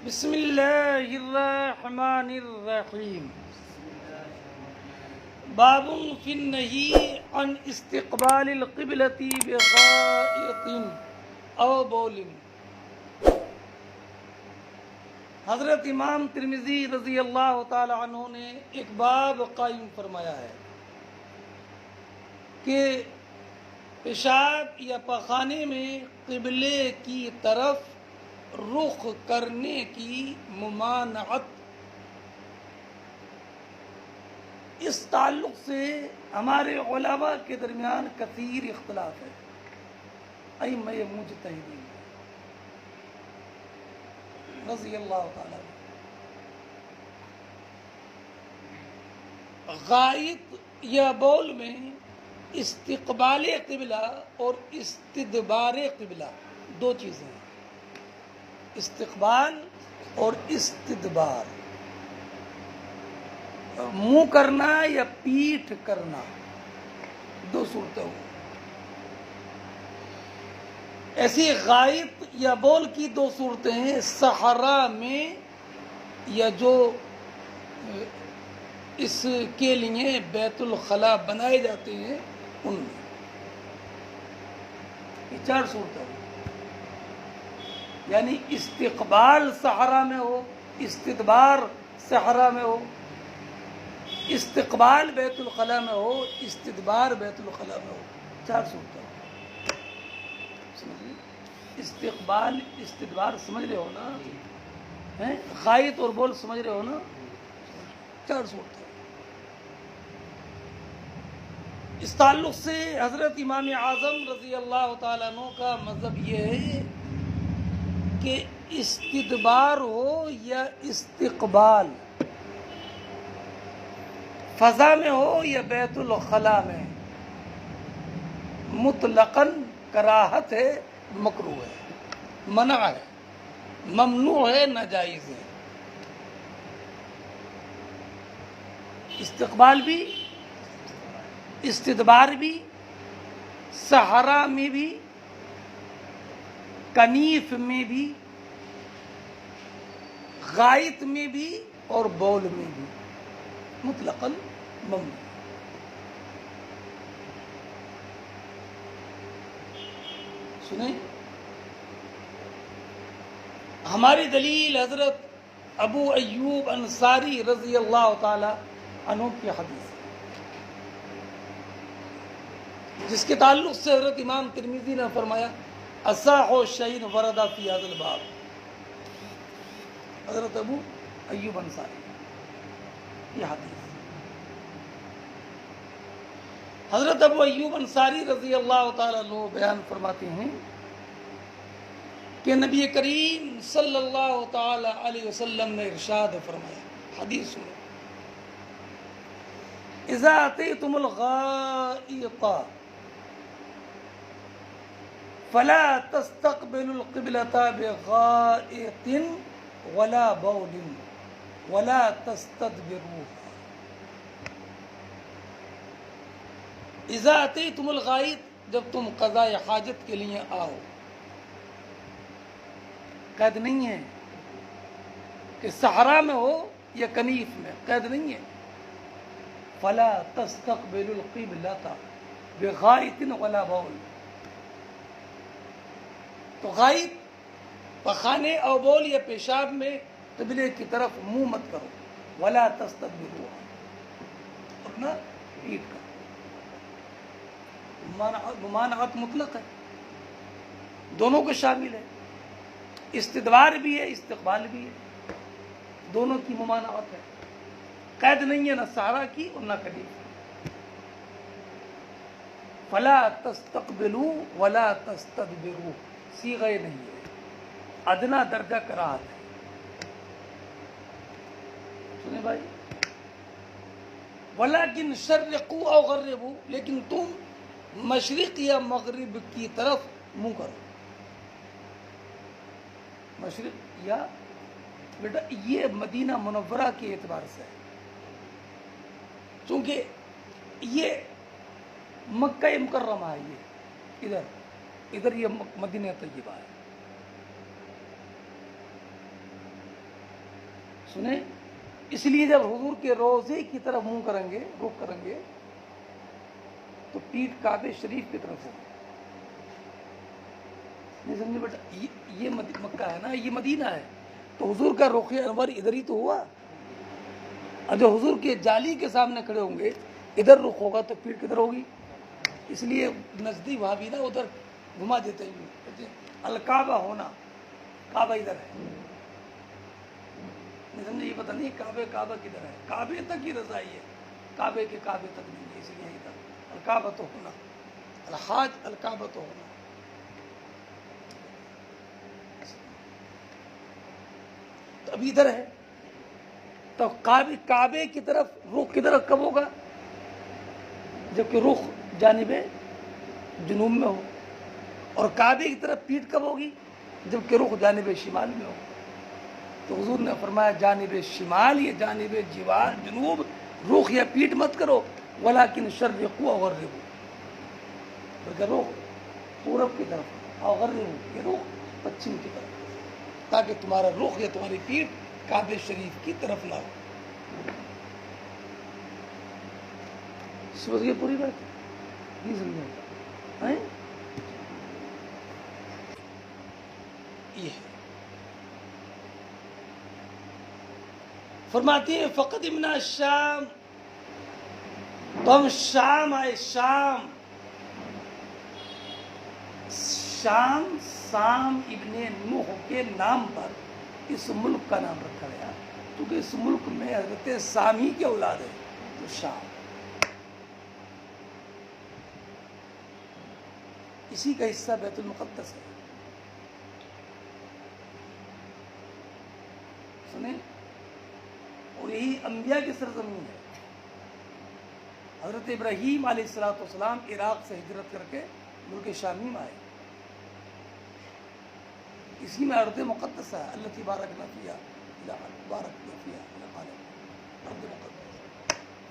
بسم اللہ الرحمن الرحیم باب فی النہی عن استقبال القبلۃ بغائط او بول۔ حضرت امام ترمذی رضی اللہ تعالی عنہ نے ایک باب قائم فرمایا ہے کہ پیشاب یا پخانے میں قبلے کی طرف رخ کرنے کی ممانعت۔ اس تعلق سے ہمارے علماء کے درمیان کثیر اختلاف ہے، ائمہ مجتہدین رضی اللہ تعالیٰ عنہ۔ غائط یا بول میں استقبال قبلہ اور استدبار قبلہ دو چیزیں ہیں، استقبال اور استدبار، منہ کرنا یا پیٹھ کرنا، دو صورتیں ہوں۔ ایسی غائط یا بول کی دو صورتیں ہیں، صحرا میں یا جو اس کے لیے بیت الخلاء بنائے جاتے ہیں ان میں، یہ چار صورتیں ہیں، یعنی استقبال صحرا میں ہو، استدبار صحرا میں ہو، استقبال بیت الخلاء میں ہو، استدبار بیت الخلاء میں ہو، چار صورتیں ہو۔ استقبال استدبار سمجھ رہے ہو نا؟ غائط اور بول سمجھ رہے ہو نا؟ چار صورتیں۔ اس تعلق سے حضرت امام اعظم رضی اللہ تعالیٰ عنہ کا مذہب یہ ہے کہ استدبار ہو یا استقبال، فضا میں ہو یا بیت الخلاء میں، مطلقاً کراہت ہے، مکروہ ہے، منع ہے، ممنوع ہے، ناجائز ہے۔ استقبال بھی، استدبار بھی، صحرا میں بھی، کنیف میں بھی، غائط میں بھی اور بول میں بھی، مطلقاً ممنوع۔ سنیں، ہماری دلیل حضرت ابو ایوب انصاری رضی اللہ تعالی عنہ کی حدیث ہے، جس کے تعلق سے حضرت امام ترمذی نے فرمایا اصح شیء ورد فی ھذا الباب۔ حضرت ابو ایوب انصاری، یہ حدیث حضرت ابو ایوب انصاری رضی اللہ تعالیٰ عنہ بیان فرماتے ہیں کہ نبی کریم صلی اللہ تعالی علیہ وسلم نے ارشاد فرمایا، حدیث میں، اذا اتیتم الغائط فلا تستقبلوا القبلة بغائط ولا بول ولا تستدبروها۔ اذا اتیتم الغائط، جب تم قضاء حاجت کے لیے آؤ، قید نہیں ہے کہ صحرا میں ہو یا کنیف میں، قید نہیں ہے، فلا تستقبلوا القبلة بغائط ولا بول، تو غائط پخانے اور بول یا پیشاب میں قبلے کی طرف منہ مت کرو، ولا تستدبروها، اور نہ پیٹ کرو۔ ممانعت مطلق ہے، دونوں کو شامل ہے، استدبار بھی ہے، استقبال بھی ہے، دونوں کی ممانعت ہے، قید نہیں ہے نہ صحرا کی اور نہ کنیف۔ فلا تستقبلوا ولا تستدبروا، صیغہ نہیں ہے، ادنا درجہ کراہت ہے۔ سنیں بھائی، ولیکن شرقوا او غربوا، لیکن تم مشرق یا مغرب کی طرف منہ کرو، مشرق یا، بیٹا یہ مدینہ منورہ کے اعتبار سے ہے، چونکہ یہ مکہ مکرمہ ہے، یہ ادھر یہ مدینہ طیبہ ہے، سنیں، اس لیے جب حضور کے روزے کی طرف منہ کریں گے، رخ کریں گے، تو پیٹھ کعبہ شریف کی طرف ہوگی. نہیں سمجھے بیٹا؟ یہ مکہ ہے نا، یہ مدینہ ہے، تو حضور کا رخ انور ادھر ہی تو ہوا. اور جو حضور کے جالی کے سامنے کھڑے ہوں گے، ادھر رخ ہوگا تو پیٹھ کدھر ہوگی. اس لیے نزدیک وہاں بھی نا ادھر گھما دیتے ہیں، الکعبہ ہونا، کعبہ ادھر ہے. نہیں سمجھے؟ یہ پتہ نہیں کعبہ کدھر ہے، کعبے تک ہی رضائی ہے، کعبے کے کعبے تک نہیں ہے. اس لیے ادھر الکعبہ تو ہونا، الحاج الکعبہ تو ہونا. تو ابھی ادھر ہے، تو کعبے کی طرف رخ کدھر کب ہوگا؟ جبکہ رخ جانب جنوب میں ہو. اور کعبے کی طرف پیٹھ کب ہوگی؟ جبکہ رخ جانب شمال میں ہو. تو حضور نے فرمایا جانب شمال یا جانب جنوب رخ یا پیٹھ مت کرو، ولیکن شرقوا وغربوا، بلکہ رخ پورب کی طرف، وغربوا یہ رخ پچھم کی طرف، تاکہ تمہارا رخ یا تمہاری پیٹھ کعبہ شریف کی طرف نہ ہو. سمجھ گئے پوری بات؟ نہیں سمجھا؟ یہ فرماتے ہیں فقدمنا الشام، تو ہم شام آئے. شام سام ابن نوح کے نام پر اس ملک کا نام رکھا گیا، کیونکہ اس ملک میں حضرت سامی کے اولاد ہے. تو شام اسی کا حصہ بیت المقدس ہے. سنیں، اور یہی انبیاء کی سرزمین ہے. حضرت ابراہیم علیہ السلام عراق سے ہجرت کر کے ملک شامی میں آئے. اسی میں ارض مقدس ہے، التی بارکنا فیہا بارکنا فیہا ارض مقدس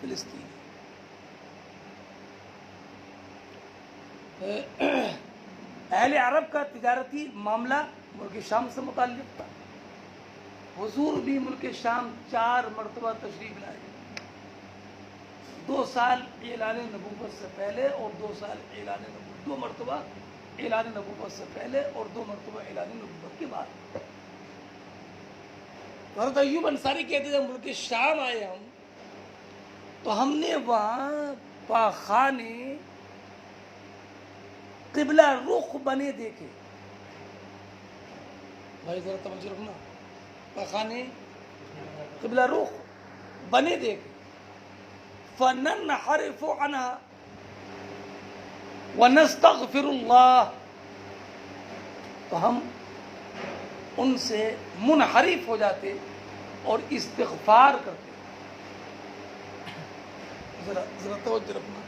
فلسطین. اہل عرب کا تجارتی معاملہ ملک شام سے متعلق تھا. حضور بھی ملک شام 4 مرتبہ تشریف لائے، 2 سال اعلان نبوت سے پہلے اور 2 سال اعلان نبوت، 2 مرتبہ اعلان نبوت سے پہلے اور 2 مرتبہ اعلان نبوت کے بعد. حضرت ایوب انصاری کہتے ہیں ملک شام آئے ہم، تو ہم نے وہاں پاخانے قبلہ رخ بنے دیکھے. بھائی ذرا توجہ رکھنا، پاخانے قبلہ رخ بنے دیکھے. فننحرف عنها ونستغفر اللہ، تو ہم ان سے منحرف ہو جاتے اور استغفار کرتے. ذرا توجہ رکھنا.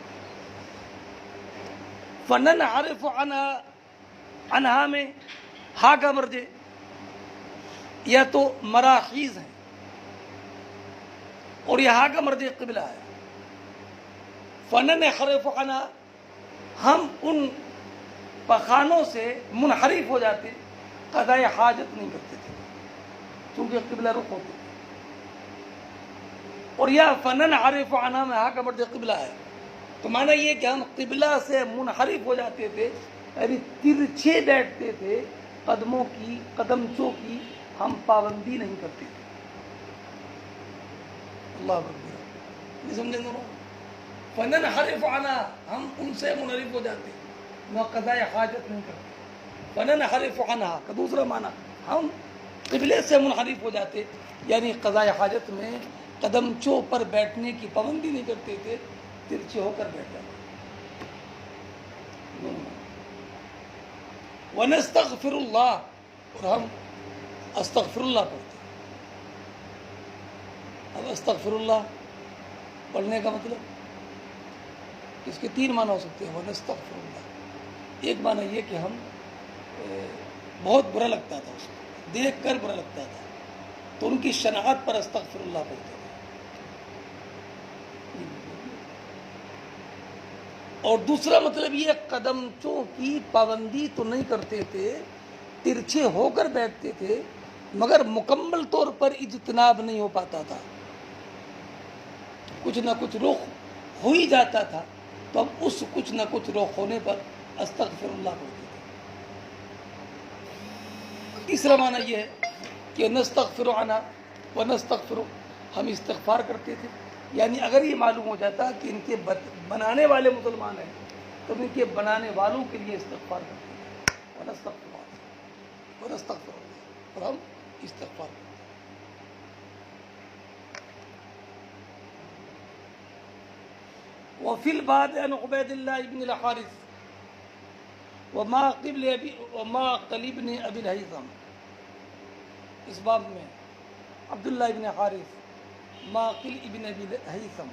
فننحرف عنها میں ہا کا مرجع یا تو مراخیز ہیں اور یہاں کا مرجع قبلہ ہے. فننحرف عنها، ہم ان پخانوں سے منحرف ہو جاتے، قضاء حاجت نہیں کرتے تھے کیونکہ قبلہ رخ ہوتے تھے. اور یا فننحرف عنها میں ہا کا مرجع قبلہ ہے، تو معنی یہ کہ ہم قبلہ سے منحرف ہو جاتے تھے، یعنی ترچھے بیٹھتے تھے، قدموں کی، قدمچوں کی ہم پابندی نہیں کرتے تھے. اللہ اکبر. نہیں سمجھے دونوں؟ فننحرف عنها، ہم ان سے منحرف ہو جاتے، وہ قضاء حاجت نہیں کرتے. فننحرف عنها کا دوسرا معنی ہم قبلے سے منحرف ہو جاتے، یعنی قضاء حاجت میں قدمچوں پر بیٹھنے کی پابندی نہیں کرتے تھے، ترچھے ہو کر بیٹھ جاتے. ونستغفر اللہ، اور ہم استغفر اللہ پڑھتے. اب استغفر اللہ پڑھنے کا مطلب اس کے 3 معنی ہو سکتے ہیں. ونستغفر اللہ، ایک معنی یہ کہ ہم بہت برا لگتا تھا، اس کو دیکھ کر برا لگتا تھا، تو ان کی شناعت پر استغفر اللہ پڑھتے تھے. اور دوسرا مطلب یہ قدمچوں کی پابندی تو نہیں کرتے تھے، ترچھے ہو کر بیٹھتے تھے، مگر مکمل طور پر اجتناب نہیں ہو پاتا تھا، کچھ نہ کچھ رخ ہو ہی جاتا تھا، تو اب اس کچھ نہ کچھ رخ ہونے پر استغفر اللہ پڑھتے تھے۔ تیسرا معنی یہ ہے کہ نستغفر عنا ونستغفر، ہم استغفار کرتے تھے، یعنی اگر یہ معلوم ہو جاتا کہ ان کے بنانے والے مسلمان ہیں تو ان کے بنانے والوں کے لیے استغفار کرتے تھے، ونستغفر اور ہم استغفار کرتے۔ وفي الباب عن عبید اللہ ابن الحارث ومعقل ابن ابی الہیثم، اس باب میں عبداللہ ابن حارث، معقل ابن ابی الہیثم،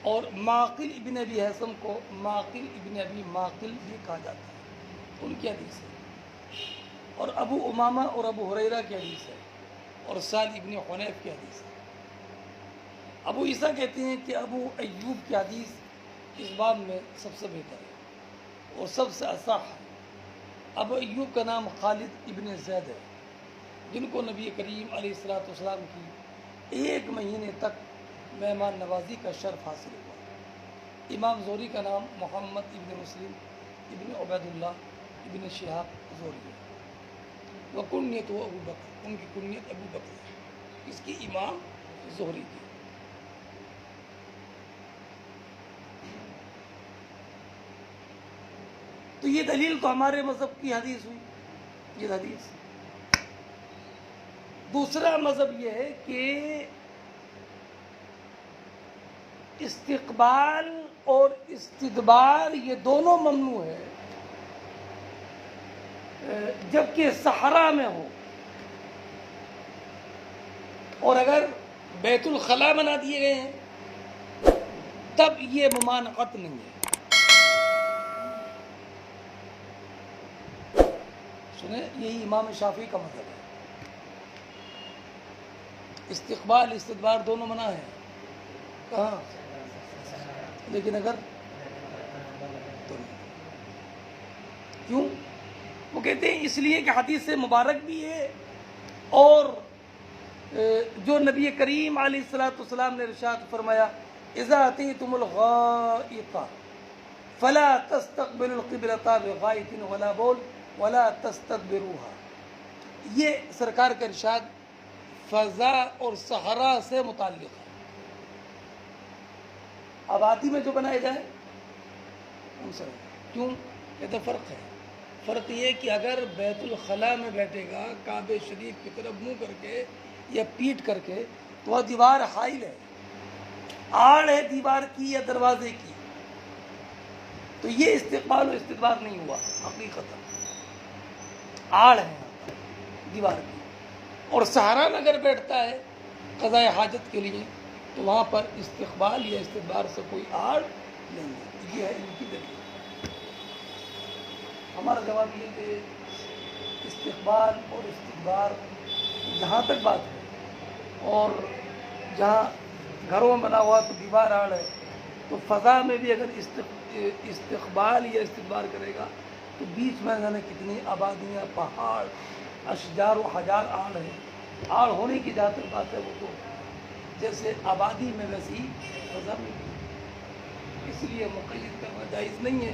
اور معقل ابن ابی حیثم کو معقل ابن ابی معقل بھی کہا جاتا ہے، ان کی حدیث ہے، اور ابو امامہ اور ابو ہریرہ کی حدیث ہے، اور سال ابن حنیف کی حدیث ہے۔ ابو عیسیٰ کہتے ہیں کہ ابو ایوب کی حدیث اس باب میں سب سے بہتر ہے اور سب سے اصح ہے۔ ابو ایوب کا نام خالد ابن زید ہے، جن کو نبی کریم علیہ السلام کی 1 مہینے تک مہمان نوازی کا شرف حاصل ہوا۔ امام زہری کا نام محمد ابن مسلم ابن عبید اللہ ابن شہاب زہری ہے، وکنیت وہ ابو بکر، ان کی کنیت ابو بکر ہے، اس کی امام زہری تھی۔ تو یہ دلیل تو ہمارے مذہب کی حدیث ہوئی، یہ حدیث۔ دوسرا مذہب یہ ہے کہ استقبال اور استدبار یہ دونوں ممنوع ہے، جبکہ صحرا میں ہو، اور اگر بیت الخلاء بنا دیے گئے ہیں تب یہ ممانعت نہیں ہے۔ سنیں، یہی امام شافعی کا مذہب ہے، استقبال استدبار دونوں منع ہیں، کہاں؟ لیکن اگر کیوں؟ وہ کہتے ہیں اس لیے کہ حدیث مبارک بھی ہے، اور جو نبی کریم علیہ السلام نے ارشاد فرمایا اذا اتیتم الغائط فلا تستقبلوا القبلة بغائط ولا بول ولا تستدبروها، یہ سرکار کا ارشاد فضا اور صحرا سے متعلق ہے۔ آبادی میں جو بنائے جائے ان سے، کیوں؟ کہتے فرق ہے، فرق یہ کہ اگر بیت الخلاء میں بیٹھے گا کعبہ شریف کی طرف منہ کر کے یا پیٹ کر کے، تو وہ دیوار حائل ہے، آڑ ہے دیوار کی یا دروازے کی، تو یہ استقبال و استدبار نہیں ہوا، حقیقت آڑ ہے دیوار کی۔ اور صحرا میں اگر بیٹھتا ہے قضاء حاجت کے لیے تو وہاں پر استقبال یا استدبار سے کوئی آڑ نہیں ہے، یہ ہے ان کی دلیل۔ ہمارا جواب یہ کہ استقبال اور استدبار جہاں تک بات ہے، اور جہاں گھروں میں بنا ہوا تو دیوار آڑ ہے، تو فضا میں بھی اگر استقبال یا استدبار کرے گا تو بیچ میں جانے کتنی آبادیاں، پہاڑ، اشجار و حجار آڑ ہیں، آڑ ہونے کی جہاں تک بات ہے وہ تو جیسے آبادی میں ویسی فضا میں بھی، اس لیے مقید کرنا جائز نہیں ہے،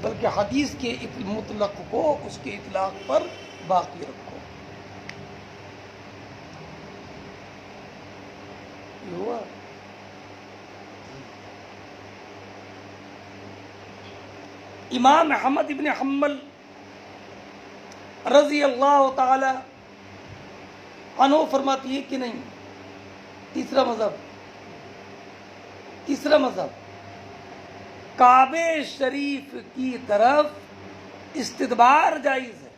بلکہ حدیث کے مطلق کو اس کے اطلاق پر باقی رکھو۔ یہ ہوا۔ امام احمد ابن حنبل رضی اللہ تعالی عنہ فرماتی ہے کہ نہیں، تیسرا مذہب کعبہ شریف کی طرف استدبار جائز ہے،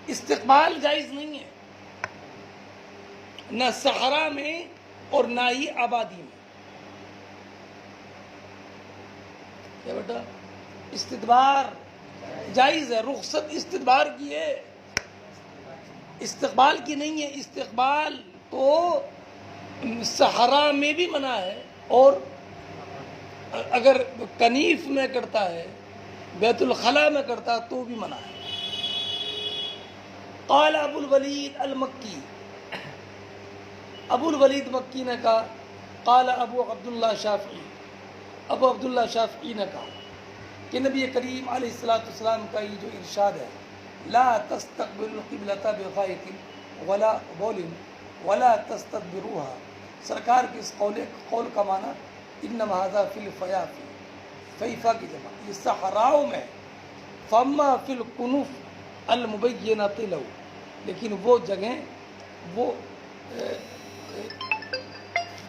استقبال جائز نہیں ہے، نہ صحرا میں اور نہ ہی آبادی میں۔ کیا بیٹا؟ استدبار جائز ہے، رخصت استدبار کی ہے، استقبال کی نہیں ہے۔ استقبال تو صحرا میں بھی منع ہے، اور اگر کنیف میں کرتا ہے، بیت الخلاء میں کرتا ہے تو بھی منع ہے۔ قال ابو الولید المکی، ابو الولید مکی نے کہا، قال ابو عبداللہ شافعی، ابو عبداللہ شافعی نے کہا کہ نبی کریم علیہ السلام کا یہ جو ارشاد ہے، لا تستقبل القبلۃ بغائط ولا بول ولا تستدبروها، سرکار کے اس قول کا معنی انما ھذا فی الفیافی، فیفا کی جمع یہ صحراؤں میں، فما فی الکنف المبینۃ لہ، لیکن وہ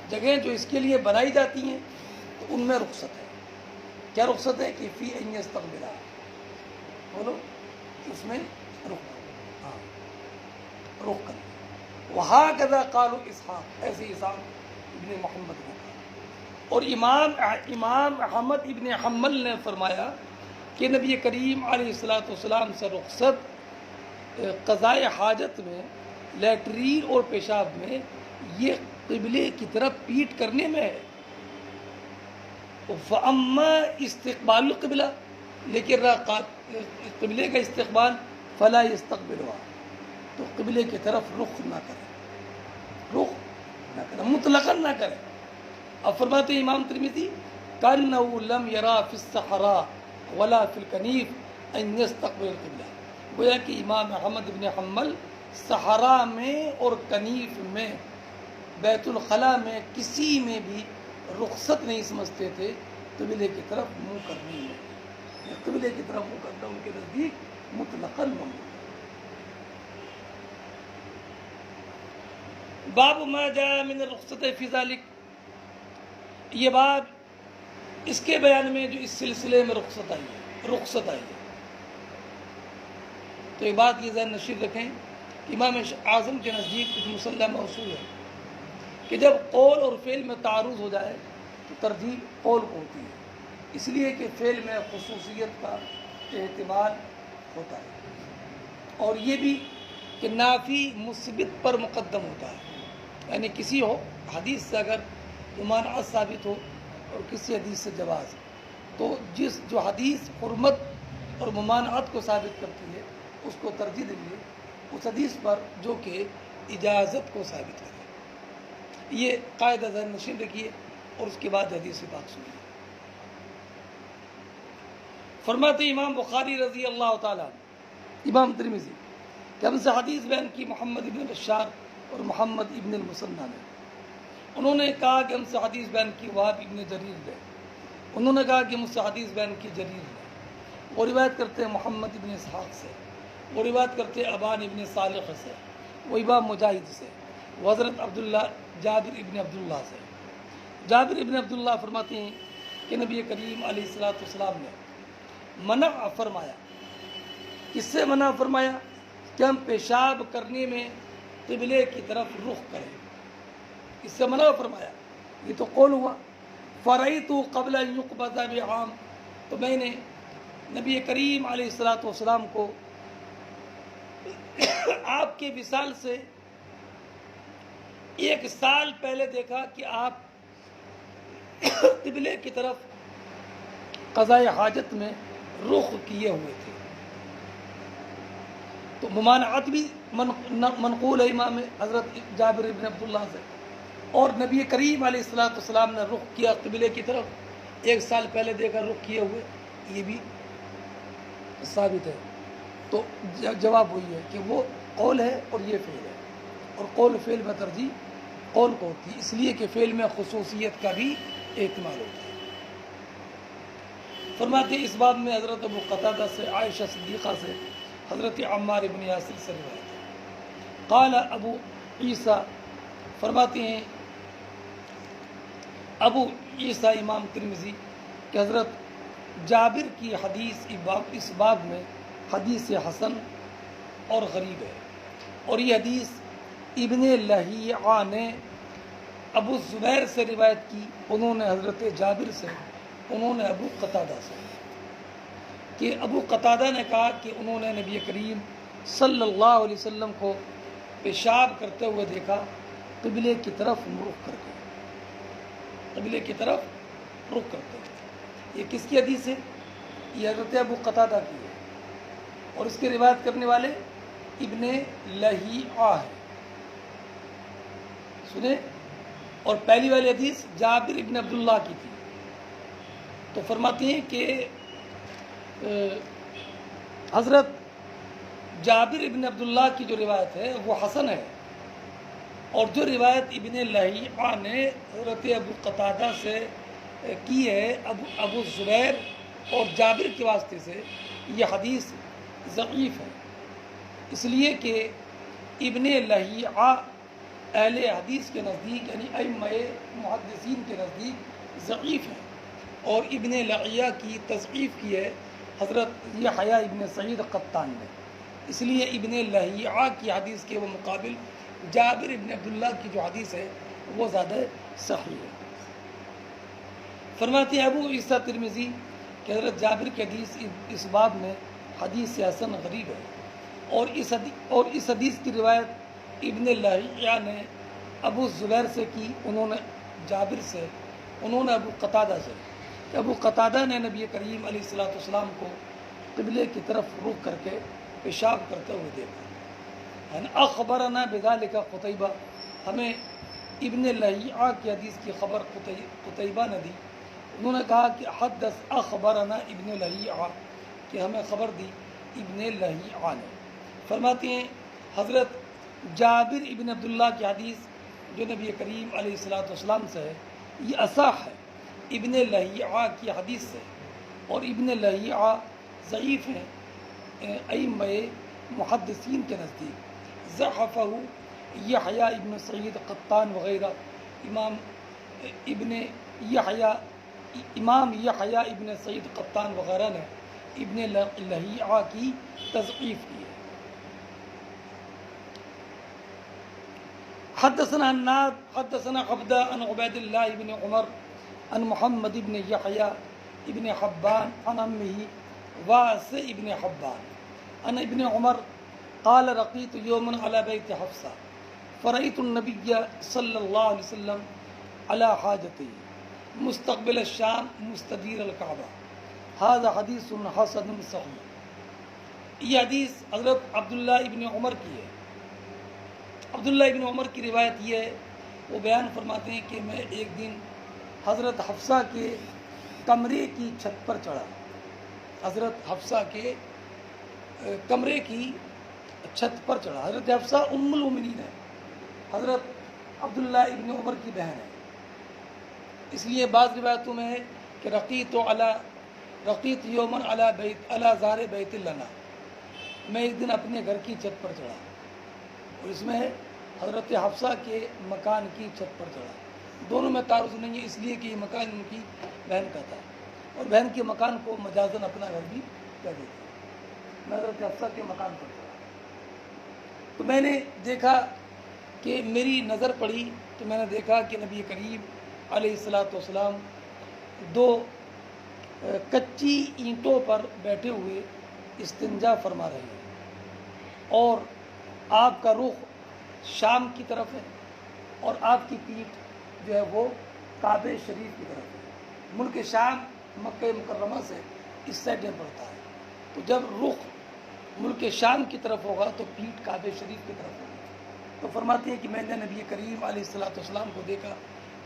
جگہیں جو اس کے لیے بنائی جاتی ہیں تو ان میں رخصت ہے۔ کیا رخصت ہے؟ کہ فی ان یستقبلھا، بولو اس میں رخ کر، وہکذا قالوا اسحاق، ایسے اسحاق ابن محمد نے کہا۔ اور امام احمد ابن حنبل نے فرمایا کہ نبی کریم علیہ السلام سے رخصت قضاء حاجت میں، لیٹرین اور پیشاب میں، یہ قبلے کی طرف پیٹ کرنے میں ہے۔ فَأَمَّا استقبال القبلہ، لیکن قبلے کا استقبال، فلا يستقبلها، تو قبلے کی طرف رخ نہ کرے، مطلقاً نہ کرے۔ اب فرماتے ہیں امام ترمذی، كَأَنَّهُ لَمْ يَرَى فِي الصَّحْرَاءِ وَلَا فِي الْكَنِيفِ أَنْ يَسْتَقْبِلَ الْقِبْلَةَ، گویا کہ امام احمد بن حنبل صحرا میں اور کنیف میں، بیت الخلاء میں، کسی میں بھی رخصت نہیں سمجھتے تھے قبلے کی طرف منہ کرنے میں، قبلے کی طرف منہ کرنا ان کے نزدیک مطلقاً ممنوع۔ باب ما جاء من الرخصت فی ذلک، یہ باب اس کے بیان میں جو اس سلسلے میں رخصت آئی ہے۔ تو ایک بات یہ ذہن نشین رکھیں کہ امام اعظم کے نزدیک کچھ مسلم اصول ہے کہ جب قول اور فعل میں تعارض ہو جائے تو ترجیح قول کو ہوتی ہے، اس لیے کہ فعل میں خصوصیت کا احتمال ہوتا ہے، اور یہ بھی کہ نافی مثبت پر مقدم ہوتا ہے، یعنی کسی حدیث سے اگر ممانعت ثابت ہو اور کسی حدیث سے جواز، تو جو حدیث حرمت اور ممانعت کو ثابت کرتی ہے اس کو ترجیح دیں گے اس حدیث پر جو کہ اجازت کو ثابت کرے۔ یہ قاعدہ ذہن نشین رکھیے اور اس کے بعد حدیث پاک سنیے۔ فرماتے امام بخاری رضی اللہ تعالیٰ، امام ترمذی کہ ہم سے حدیث بیان کی محمد ابن بشار اور محمد ابن المثنى نے، انہوں نے کہا کہ ہم سے حدیث بیان کی وہب ابن جریر نے، انہوں نے کہا کہ مجھ سے حدیث بیان کی جریر نے، وہ روایت کرتے ہیں محمد ابن اسحاق سے، وہ روایت کرتے ہیں ابان ابن صالح سے، وہ امام مجاہد سے، وہ حضرت عبداللہ جابر ابن عبداللہ سے۔ جابر ابن عبداللہ فرماتے ہیں کہ نبی کریم علیہ السلام نے منع فرمایا، کس سے منع فرمایا؟ کہ ہم پیشاب کرنے میں قبلے کی طرف رخ کریں، اس سے منع فرمایا، یہ تو قول ہوا۔ فرأیت قبل ان یقبض بعام، تو میں نے نبی کریم علیہ السلام کو آپ کے وصال سے 1 سال پہلے دیکھا کہ آپ قبلے کی طرف قضاء حاجت میں رخ کیے ہوئے تھے۔ تو ممانعت بھی منقول ہے امام حضرت جابر ابن عبداللہ سے، اور نبی کریم علیہ السلام نے رخ کیا قبلے کی طرف 1 سال پہلے دیکھا رخ کیے ہوئے، یہ بھی ثابت ہے۔ تو جواب وہی ہے کہ وہ قول ہے اور یہ فعل ہے، اور قول فعل میں ترجیح قول کو ہوتی ہے، اس لیے کہ فعل میں خصوصیت کا بھی احتمال ہوتا ہے۔ فرماتے اس باب میں حضرت ابو قتادہ سے، عائشہ صدیقہ سے، حضرت عمار ابن یاسر سے روایت ہے۔ قال ابو عیسیٰ، فرماتے ہیں ابو عیسیٰ امام ترمذی کہ حضرت جابر کی حدیث اس باب میں حدیث حسن اور غریب ہے، اور یہ حدیث ابن لہیعہ نے ابو زبیر سے روایت کی، انہوں نے حضرت جابر سے، انہوں نے ابو قتادہ سے، کہ ابو قتادہ نے کہا کہ انہوں نے نبی کریم صلی اللہ علیہ وسلم کو پیشاب کرتے ہوئے دیکھا قبلے کی طرف رخ کر کے، قبلے کی طرف رخ کرتے ہوئے۔ یہ کس کی حدیث ہے؟ یہ حضرت ابو قتادہ کی ہے، اور اس کی روایت کرنے والے ابن لہیعہ ہے، سنیں، اور پہلی والی حدیث جابر ابن عبداللہ کی تھی۔ تو فرماتے ہیں کہ حضرت جابر ابن عبداللہ کی جو روایت ہے وہ حسن ہے، اور جو روایت ابن لہیعہ نے حضرت ابو قتادہ سے کی ہے ابو زبیر اور جابر کے واسطے سے، یہ حدیث ضعیف ہے، اس لیے کہ ابن لہیعہ اہل حدیث کے نزدیک یعنی ائمہ محدثین کے نزدیک ضعیف ہے، اور ابن لہیعہ کی تضعیف کی ہے حضرت یحییٰ ابن سعید قطان نے، اس لیے ابن لہیعہ کی حدیث کے وہ مقابل جابر ابن عبداللہ کی جو حدیث ہے وہ زیادہ صحیح ہے۔ فرماتے ہیں ابو عیسیٰ ترمذی کہ حضرت جابر کی حدیث اس باب میں حدیث حسن غریب ہے، اور اس حدیث کی روایت ابن لہیعہ نے ابو زبیر سے کی، انہوں نے جابر سے، انہوں نے ابو قتادہ سے، کہ ابو قتادہ نے نبی کریم علیہ الصلوۃ والسلام کو قبلے کی طرف رخ کر کے پیشاب کرتے ہوئے دیکھا۔ اخبرنا بذالک قتیبہ، ہمیں ابن لہیعہ کی حدیث کی خبر قتیبہ نے دی، انہوں نے کہا کہ حدث اخبرنا ابن لہیعہ، کہ ہمیں خبر دی ابن لہیعہ نے۔ فرماتے ہیں حضرت جابر ابن عبداللہ کی حدیث جو نبی کریم علیہ الصلوۃ والسلام سے ہے یہ اصح ہے ابن لہیعہ کی حدیث سے، اور ابن لہیعہ ضعیف ہیں ائمہ محدثین کے نزدیک، ضعفہ یحییٰ ابن سعید قطان وغیرہ، امام یحییٰ ابن سعید قطان وغیرہ نے ابن لہیعہ کی تضعیف کی ہے۔ حدثنا عناد حدثنا عبدہ عن عبید اللہ بن عمر عن محمد ابن یحییٰ ابن حبان عن امہ واسع ابن حبان عن ابن عمر قال رقیت یوما علی بیت حفصہ فرأیت النبی صلی اللہ علیہ وسلم علی حاجتہ مستقبل الشام مستدیر الکعبہ، ھذا حدیث حسن صحیح۔ یہ حدیث حضرت عبداللہ ابن عمر کی ہے۔ عبداللہ ابن عمر کی روایت یہ ہے، وہ بیان فرماتے ہیں کہ میں ایک دن حضرت حفصہ کے کمرے کی چھت پر چڑھا، حضرت حفصہ کے کمرے کی چھت پر چڑھا۔ حضرت حفصہ ام المؤمنین ہے، حضرت عبداللہ ابن عمر کی بہن ہے، اس لیے بعض روایتوں میں ہے کہ رقیت یومن علی ظہر بیت لنا، میں ایک دن اپنے گھر کی چھت پر چڑھا، اور اس میں حضرت حفصہ کے مکان کی چھت پر چڑھا۔ دونوں میں تعارض نہیں ہے، اس لیے کہ یہ مکان ان کی بہن کا تھا، اور بہن کے مکان کو مجازن اپنا گھر بھی کہہ دیتے ہیں۔ میں حضرت حفصہ کے مکان پر چڑھا تو میں نے دیکھا کہ میری نظر پڑی تو میں نے دیکھا کہ نبی کریم علیہ الصلوۃ والسلام دو کچی اینٹوں پر بیٹھے ہوئے استنجا فرما رہے ہیں، اور آپ کا رخ شام کی طرف ہے، اور آپ کی پیٹھ جو ہے وہ کعبہ شریف کی طرف ہے۔ ملک شام مکہ مکرمہ سے اس سائڈ میں پڑتا ہے، تو جب رخ ملک شام کی طرف ہوگا تو پیٹھ کعبہ شریف کی طرف ہوگی۔ تو فرماتے ہیں کہ میں نے نبی کریم علیہ الصلوۃ والسلام کو دیکھا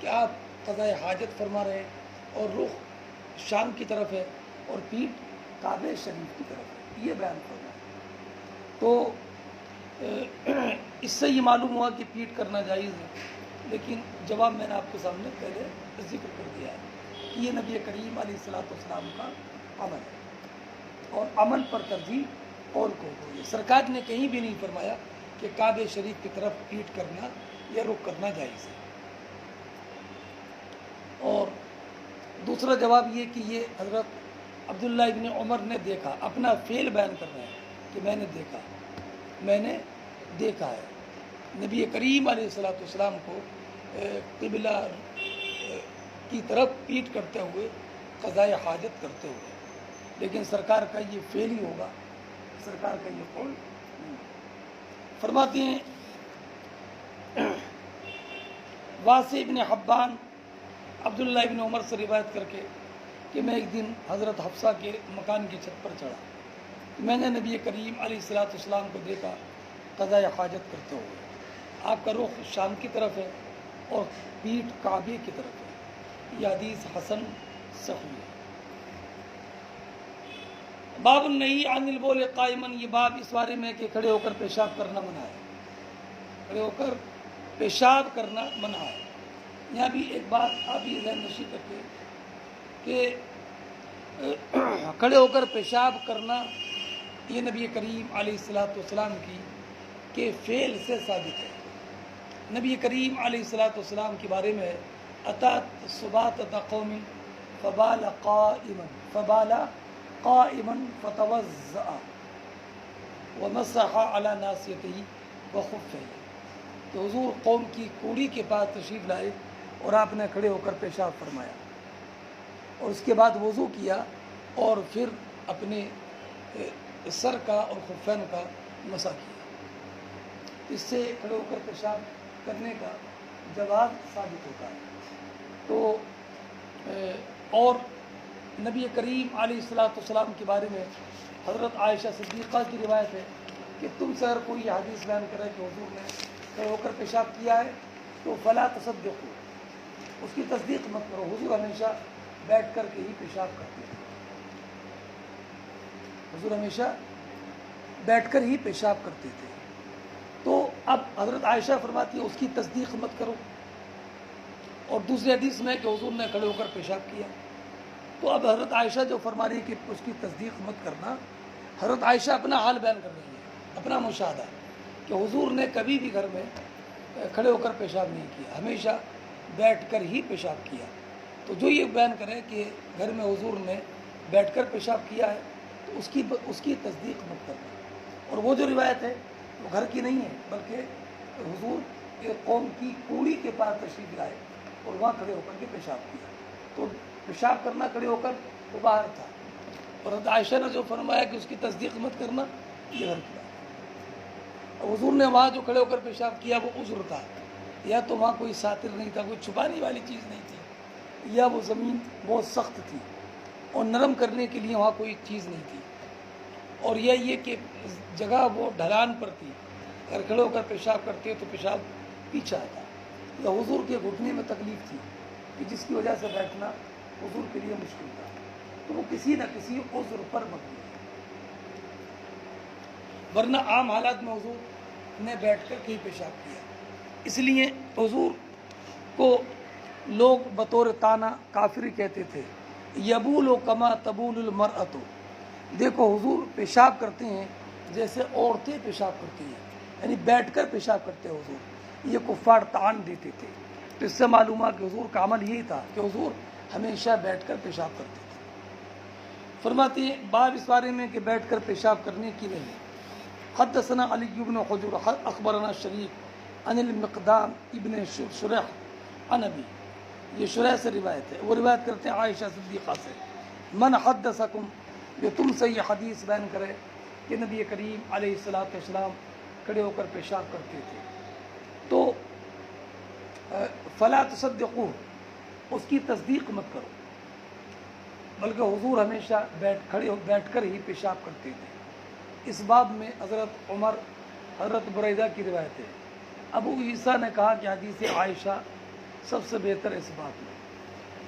کہ آپ قضاء حاجت فرما رہے ہیں، اور رخ شام کی طرف ہے اور پیٹھ کعبہ شریف کی طرف ہے، یہ بیان کرنا ہے۔ تو اس سے یہ معلوم ہوا کہ پیٹھ کرنا جائز ہے، لیکن جواب میں نے آپ کے سامنے پہلے ذکر کر دیا ہے کہ یہ نبی کریم علیہ الصلوۃ والسلام کا عمل ہے، اور عمل پر ترجیح اور کو ہوئی۔ سرکار نے کہیں بھی نہیں فرمایا کہ کعبہ شریف کی طرف پیٹھ کرنا یا رخ کرنا جائز ہے۔ اور دوسرا جواب یہ کہ یہ حضرت عبداللہ ابن عمر نے دیکھا، اپنا فعل بیان کر رہے ہیں کہ میں نے دیکھا ہے نبی کریم علیہ الصلوۃ والسلام کو قبلہ کی طرف پیٹھ کرتے ہوئے قضاء حاجت کرتے ہوئے، لیکن سرکار کا یہ فعل ہی ہوگا، سرکار کا یہ قول نہیں۔ فرماتے ہیں واسع ابن حبان عبداللہ ابن عمر سے روایت کر کے کہ میں ایک دن حضرت حفصہ کے مکان کی چھت پر چڑھا، میں نے نبی کریم علیہ الصلوۃ والسلام کو دیکھا قضاء حاجت کرتے ہوئے. آپ کا رخ شام کی طرف ہے اور پیٹھ کعبے کی طرف ہے. یہ حدیث حسن صحیح ہے. باب النہی عن البول قائما، یہ باب اس بارے میں کہ کھڑے ہو کر پیشاب کرنا منع ہے. کھڑے ہو کر پیشاب کرنا منع ہے. یہاں بھی ایک بات آپ یہ ذہن نشی کرتے کہ کھڑے ہو کر پیشاب کرنا یہ نبی کریم علیہ الصلاۃ والسلام کی کے فعل سے ثابت ہے. نبی کریم علیہ الصلاۃ والسلام کے بارے میں اتات صبات قوم فبال قائما فتوضأ ومسح على ناصيته وخفيه، کہ حضور قوم کی کوڑی کے پاس تشریف لائے اور آپ نے کھڑے ہو کر پیشاب فرمایا اور اس کے بعد وضو کیا اور پھر اپنے سر کا اور خفین کا مسح کیا. اس سے کھڑے ہو کر پیشاب کرنے کا جواز ثابت ہوتا ہے. تو اور نبی کریم علیہ الصلاۃ والسلام کے بارے میں حضرت عائشہ صدیقہ کی روایت ہے کہ تم سے اگر کوئی یہ حدیث بیان کرے کہ حضور نے کھڑے ہو کر پیشاب کیا ہے تو فلا تصدقوا، اس کی تصدیق مت کرو. حضور ہمیشہ بیٹھ کر کے ہی پیشاب کرتے ہیں. حضور ہمیشہ بیٹھ کر ہی پیشاب کرتے تھے. تو اب حضرت عائشہ فرماتی ہے اس کی تصدیق مت کرو. اور دوسری حدیث میں کہ حضور نے کھڑے ہو کر پیشاب کیا. تو اب حضرت عائشہ جو فرما رہی ہے کہ اس کی تصدیق مت کرنا، حضرت عائشہ اپنا حال بیان کر رہی ہے، اپنا مشاہدہ کہ حضور نے کبھی بھی گھر میں کھڑے ہو کر پیشاب نہیں کیا، ہمیشہ بیٹھ کر ہی پیشاب کیا. تو جو یہ بیان کرے کہ گھر میں حضور نے بیٹھ کر پیشاب کیا ہے تو اس کی تصدیق مت کرنا. اور وہ جو روایت ہے وہ گھر کی نہیں ہے بلکہ حضور قوم کی کوڑی کے پاس تشریف لائے اور وہاں کھڑے ہو کر کے پیشاب کیا. تو پیشاب کرنا کھڑے ہو کر وہ باہر تھا. اور حضرت عائشہ نے جو فرمایا کہ اس کی تصدیق مت کرنا، یہ گھر کی بات. حضور نے وہاں جو کھڑے ہو کر پیشاب کیا وہ عذر تھا، یا تو وہاں کوئی ساتر نہیں تھا، کوئی چھپانے والی چیز نہیں تھی، یا وہ زمین بہت سخت تھی اور نرم کرنے کے لیے وہاں کوئی چیز نہیں تھی، اور یہ کہ جگہ وہ ڈھلان پر تھی. اگر کھڑے ہو کر پیشاب کرتے تو پیشاب پیچھے آتا، یا حضور کے گھٹنے میں تکلیف تھی کہ جس کی وجہ سے بیٹھنا حضور کے لیے مشکل تھا. تو وہ کسی نہ کسی عذر پر مبنی ہے، ورنہ عام حالات میں حضور نے بیٹھ کر کے ہی پیشاب کیا. اس لیے حضور کو لوگ بطور تانا کافری کہتے تھے. یبول کما تبول المرأۃ، دیکھو حضور پیشاب کرتے ہیں جیسے عورتیں پیشاب کرتی ہیں، یعنی بیٹھ کر پیشاب کرتے حضور. یہ کفار طعن دیتے تھے. تو اس سے معلوم ہے کہ حضور کا عمل یہی تھا کہ حضور ہمیشہ بیٹھ کر پیشاب کرتے تھے. فرماتے ہیں باب اس بارے میں کہ بیٹھ کر پیشاب کرنے کی نہیں. حدثنا علی بن حجر اخبرنا شریک عن المقدام ابن شریح عن ابی، یہ شریح سے روایت ہے، وہ روایت کرتے ہیں عائشہ صدیقہ سے. من حدثکم، جو تم سے یہ حدیث بیان کرے کہ نبی کریم علیہ الصلاۃ والسلام کھڑے ہو کر پیشاب کرتے تھے تو فلا تصدقوه، اس کی تصدیق مت کرو، بلکہ حضور ہمیشہ بیٹھ کر ہی پیشاب کرتے تھے. اس باب میں حضرت عمر، حضرت بریدہ کی روایت ہے. ابو عیسیٰ نے کہا کہ حدیث عائشہ سب سے بہتر اس بات میں.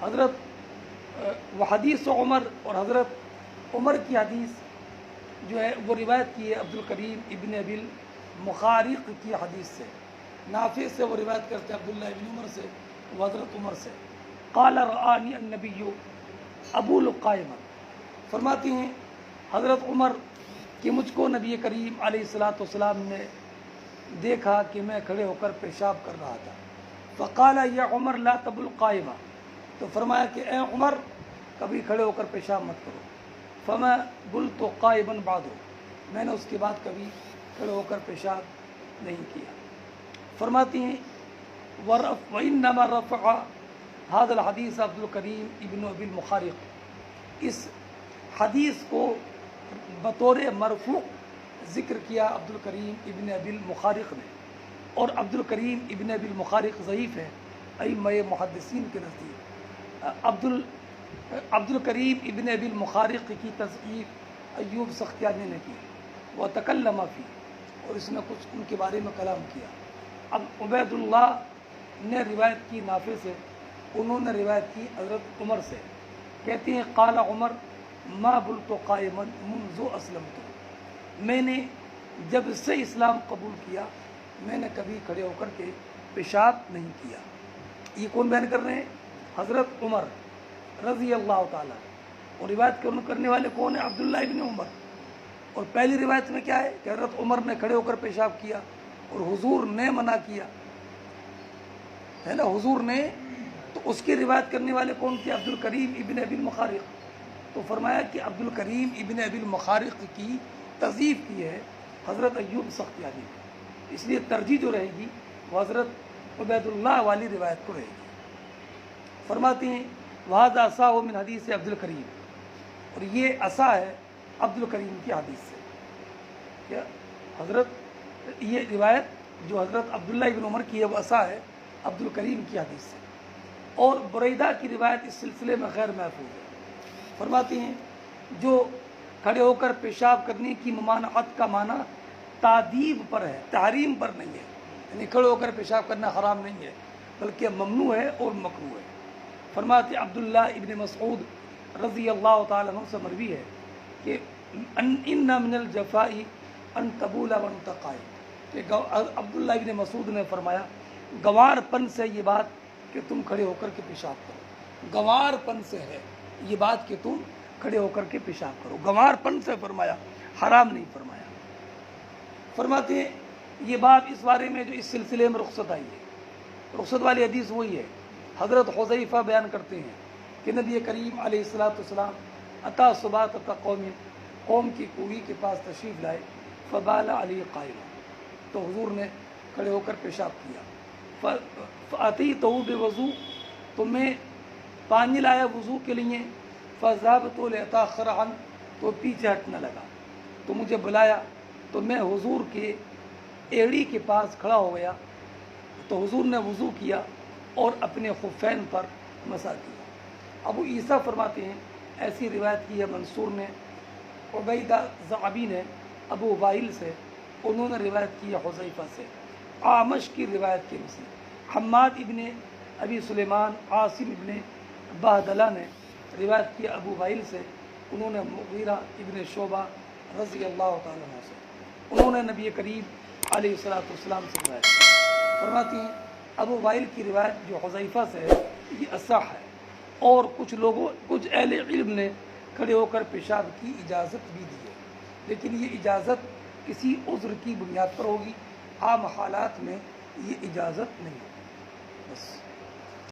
حضرت وہ حدیث عمر اور حضرت عمر کی حدیث جو ہے وہ روایت کی ہے عبد الکریم ابن ابی المخارق کی حدیث سے. نافع سے وہ روایت کرتے ہیں عبداللہ ابن عمر سے، وہ حضرت عمر سے. قال رآنی النبی ابول قائما، فرماتی ہیں حضرت عمر کہ مجھ کو نبی کریم علیہ الصلاۃ والسلام نے دیکھا کہ میں کھڑے ہو کر پیشاب کر رہا تھا. فقال یا عمر لا تبل قائما، تو فرمایا کہ اے عمر کبھی کھڑے ہو کر پیشاب مت کرو. فما بلت قائما بعد، میں نے اس کے بعد کبھی کھڑے ہو کر پیشاب نہیں کیا. فرماتی ہیں وَإِنَّمَا رَفَعَ هذا الحدیث عبد الکریم ابن ابی المخارق، اس حدیث کو بطور مرفوع ذکر کیا عبد الکریم ابن ابی المخارق نے. اور عبد الکریم ابن ابی المخارق ضعیف ہے ائمہ محدثین کے نزدیک. عبد الکریم ابن ابی المخارق کی تصحیح ایوب سختیانی نے کی. وہ تکلم فی، اور اس نے کچھ ان کے بارے میں کلام کیا۔ اب عبید اللہ نے روایت کی نافع سے، انہوں نے روایت کی حضرت عمر سے، کہتے ہیں قال عمر ما بلت قائما منذ اسلمت، میں نے جب سے اسلام قبول کیا میں نے کبھی کھڑے ہو کر کے پیشاب نہیں کیا۔ یہ کون بیان کر رہے ہیں؟ حضرت عمر رضی اللہ تعالیٰ، اور روایت کرنے والے کون ہیں؟ عبداللہ ابن عمر۔ اور پہلی روایت میں کیا ہے کہ حضرت عمر نے کھڑے ہو کر پیشاب کیا اور حضور نے منع کیا ہے نا، حضور نے۔ تو اس کی روایت کرنے والے کون تھے؟ عبد الکریم ابن ابی المخارق۔ تو فرمایا کہ عبد الکریم ابن ابی المخارق کی تضعیف کی ہے حضرت ایوب سختیانی، اس لیے ترجیح جو رہے گی وہ حضرت عبید اللہ والی روایت کو رہے گی۔ فرماتے ہیں وَهَذَا أَصَاهُ مِنْ حدیث عبد الکریم، اور یہ عصا ہے عبد الکریم کی حدیث سے۔ کیا حضرت یہ روایت جو حضرت عبداللہ ابن عمر کی ہے وہ عصا ہے عبد الکریم کی حدیث سے۔ اور بریدہ کی روایت اس سلسلے میں غیر محفوظ ہے۔ فرماتے ہیں جو کھڑے ہو کر پیشاب کرنے کی ممانعت کا معنی تادیب پر ہے، تحریم پر نہیں ہے، یعنی کھڑے ہو کر پیشاب کرنا حرام نہیں ہے بلکہ ممنوع ہے اور مکروہ ہے۔ فرماتے عبداللہ ابن مسعود رضی اللہ تعالیٰ عنہ سے مروی ہے کہ ان من الجفاء ان تبول وان تقاء، کہ عبداللہ ابن مسعود نے فرمایا گوار پن سے یہ بات کہ تم کھڑے ہو کر کے پیشاب کرو، گوار پن سے ہے یہ بات کہ تم کھڑے ہو کر کے پیشاب کرو، گوار پن سے فرمایا، حرام نہیں فرمایا۔ فرماتے ہیں یہ بات اس بارے میں جو اس سلسلے میں رخصت آئی ہے، رخصت والی حدیث وہی ہے۔ حضرت حذیفہ بیان کرتے ہیں کہ نبی کریم علیہ السلام عطا صبات عطا قوم کی کوڑی کے پاس تشریف لائے، فبال علی قائم، تو حضور نے کھڑے ہو کر پیشاب کیا۔ فاتیتہ بوضو، تو میں پانی لایا وضو کے لیے، فذهبت لاتاخر عنہ، تو پیچھے ہٹنے لگا، تو مجھے بلایا تو میں حضور کے ایڑی کے پاس کھڑا ہو گیا، تو حضور نے وضو کیا اور اپنے خفین پر مسح کیا۔ ابو عیسیٰ فرماتے ہیں ایسی روایت کی ہے منصور نے، عبیدہ زعبی نے ابو وائل سے، انہوں نے روایت کی ہے حذیفہ سے، عامش کی روایت کے مسلم، حماد ابن ابی سلیمان، عاصم ابن بہدلہ نے روایت کی ابو وائل سے، انہوں نے مغیرہ ابن شعبہ رضی اللہ تعالیٰ عنہ سے، انہوں نے نبی کریم علیہ السلام سے روایت کی۔ فرماتی ہیں ابو وائل کی روایت جو حذیفہ سے ہے یہ اصح ہے، اور کچھ اہل علم نے کھڑے ہو کر پیشاب کی اجازت بھی دی ہے، لیکن یہ اجازت کسی عذر کی بنیاد پر ہوگی، عام حالات میں یہ اجازت نہیں ہوگی۔ بس